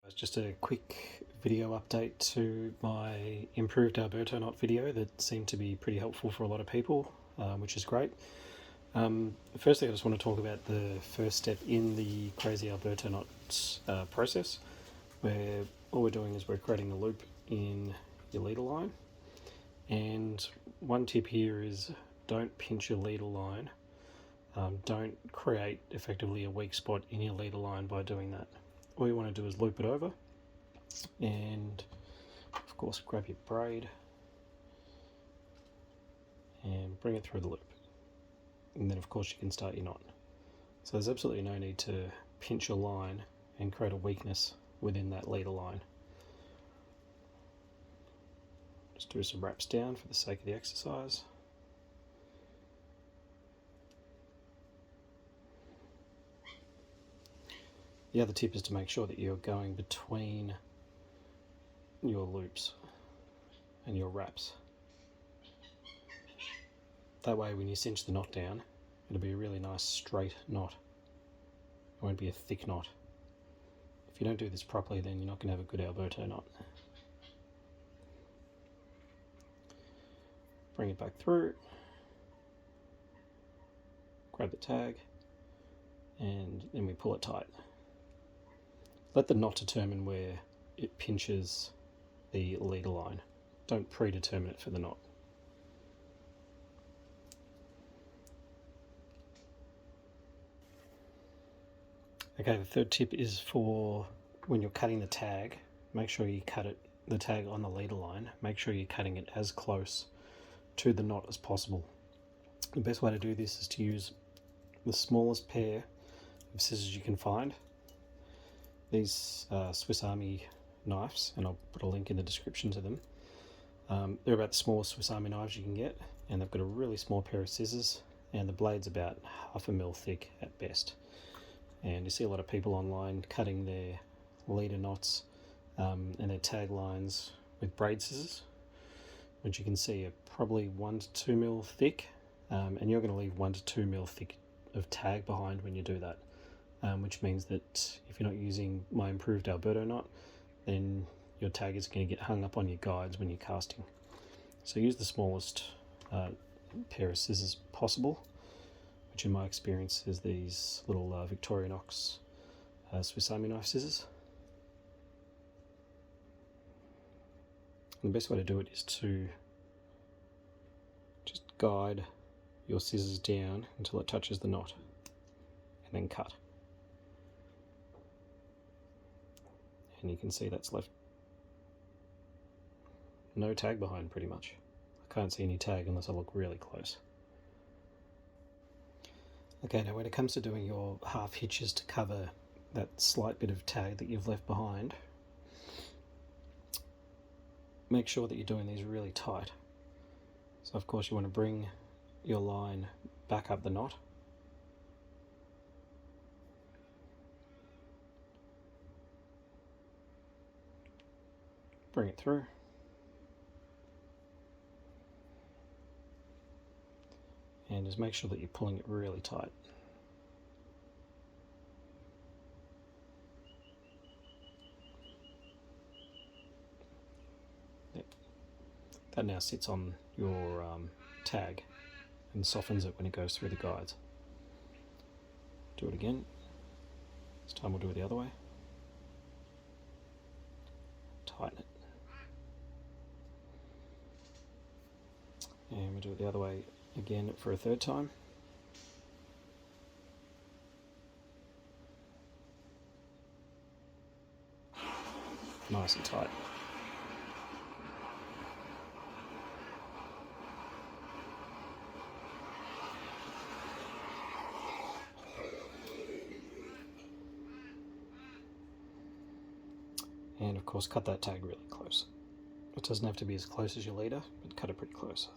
It's just a quick video update to my improved Alberto Knot video that seemed to be pretty helpful for a lot of people, which is great. Firstly, I just want to talk about the first step in the Crazy Alberto Knot process, where all we're doing is we're creating a loop in your leader line. And one tip here is don't pinch your leader line. Don't create effectively a weak spot in your leader line by doing that. All you want to do is loop it over and of course grab your braid and bring it through the loop, and then of course you can start your knot. So there's absolutely no need to pinch your line and create a weakness within that leader line. Just do some wraps down for the sake of the exercise. The other tip is to make sure that you're going between your loops and your wraps. That way when you cinch the knot down, it'll be a really nice straight knot. It won't be a thick knot. If you don't do this properly, then you're not going to have a good Alberto knot. Bring it back through, grab the tag, and then we pull it tight. Let the knot determine where it pinches the leader line. Don't predetermine it for the knot. Okay, the third tip is for when you're cutting the tag, make sure you cut the tag on the leader line. Make sure you're cutting it as close to the knot as possible. The best way to do this is to use the smallest pair of scissors you can find. These Swiss Army knives, and I'll put a link in the description to them. They're about the smallest Swiss Army knives you can get, and they've got a really small pair of scissors, and the blade's about 1/2 mil thick at best. And you see a lot of people online cutting their leader knots and their tag lines with braid scissors, which you can see are probably 1 to 2 mil thick, and you're going to leave 1 to 2 mil thick of tag behind when you do that. Which means that if you're not using my improved Alberto knot, then your tag is going to get hung up on your guides when you're casting. So use the smallest pair of scissors possible, which in my experience is these little Victorinox Swiss Army knife scissors. And the best way to do it is to just guide your scissors down until it touches the knot, and then cut. And you can see that's left no tag behind pretty much. I can't see any tag unless I look really close. Okay, now when it comes to doing your half hitches to cover that slight bit of tag that you've left behind, make sure that you're doing these really tight. So of course you want to bring your line back up the knot. Bring it through. And just make sure that you're pulling it really tight. Yep. That now sits on your tag and softens it when it goes through the guides. Do it again. This time we'll do it the other way. Tighten it. And we'll do it the other way again for a third time. Nice and tight. And of course cut that tag really close. It doesn't have to be as close as your leader, but cut it pretty close.